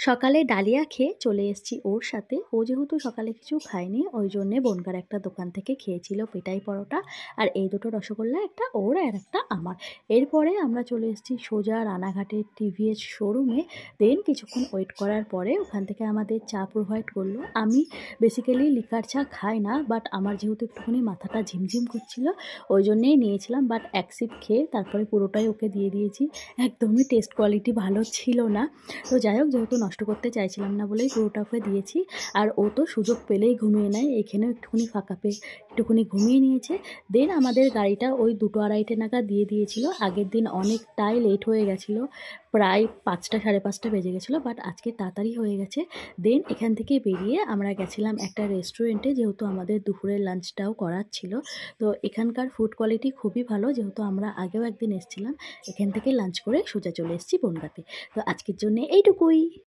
সকালে ডালিয়া খেয়ে চলে এসেছি ওর সাথে। ও যেহেতু সকালে কিছু খায়নি, ওই জন্যে বনগাঁর একটা দোকান থেকে খেয়েছিল পেটাই পরোটা আর এই দুটো রসগোল্লা, একটা ওর আর একটা আমার। এরপরে আমরা চলে এসেছি সোজা রানাঘাটের টিভিএস শোরুমে। দেন কিছুক্ষণ ওয়েট করার পরে ওখান থেকে আমাদের চা প্রোভাইড করলো। আমি বেসিক্যালি লিকার চা খাই না, বাট আমার যেহেতু একটুখানি মাথাটা ঝিমঝিম করছিল ওই জন্যেই নিয়েছিলাম। বাট এক সিপ খেয়ে তারপরে পুরোটাই ওকে দিয়ে দিয়েছি। একদমই টেস্ট কোয়ালিটি ভালো ছিল না। তো যাই হোক, যেহেতু নষ্ট করতে চাইছিলাম না বলেই পুরোটা ওকে দিয়েছি। আর ও তো সুযোগ পেলেই ঘুমিয়ে নেয়, এখানেও একটুখানি ফাঁকা পেয়ে একটুখানি ঘুমিয়ে নিয়েছে। দেন আমাদের গাড়িটা ওই 2:30 নাগাদ দিয়ে দিয়েছিল। আগের দিন অনেকটাই লেট হয়ে গেছিলো, প্রায় 5টা সাড়ে 5টা বেজে গেছিলো, বাট আজকে তাড়াতাড়ি হয়ে গেছে। দেন এখান থেকে বেরিয়ে আমরা গেছিলাম একটা রেস্টুরেন্টে, যেহেতু আমাদের দুপুরের লাঞ্চটাও করার ছিল। তো এখানকার ফুড কোয়ালিটি খুবই ভালো, যেহেতু আমরা আগেও একদিন এসেছিলাম। এখান থেকে লাঞ্চ করে সোজা চলে এসেছি বনগাঁতে। তো আজকের জন্য এইটুকুই।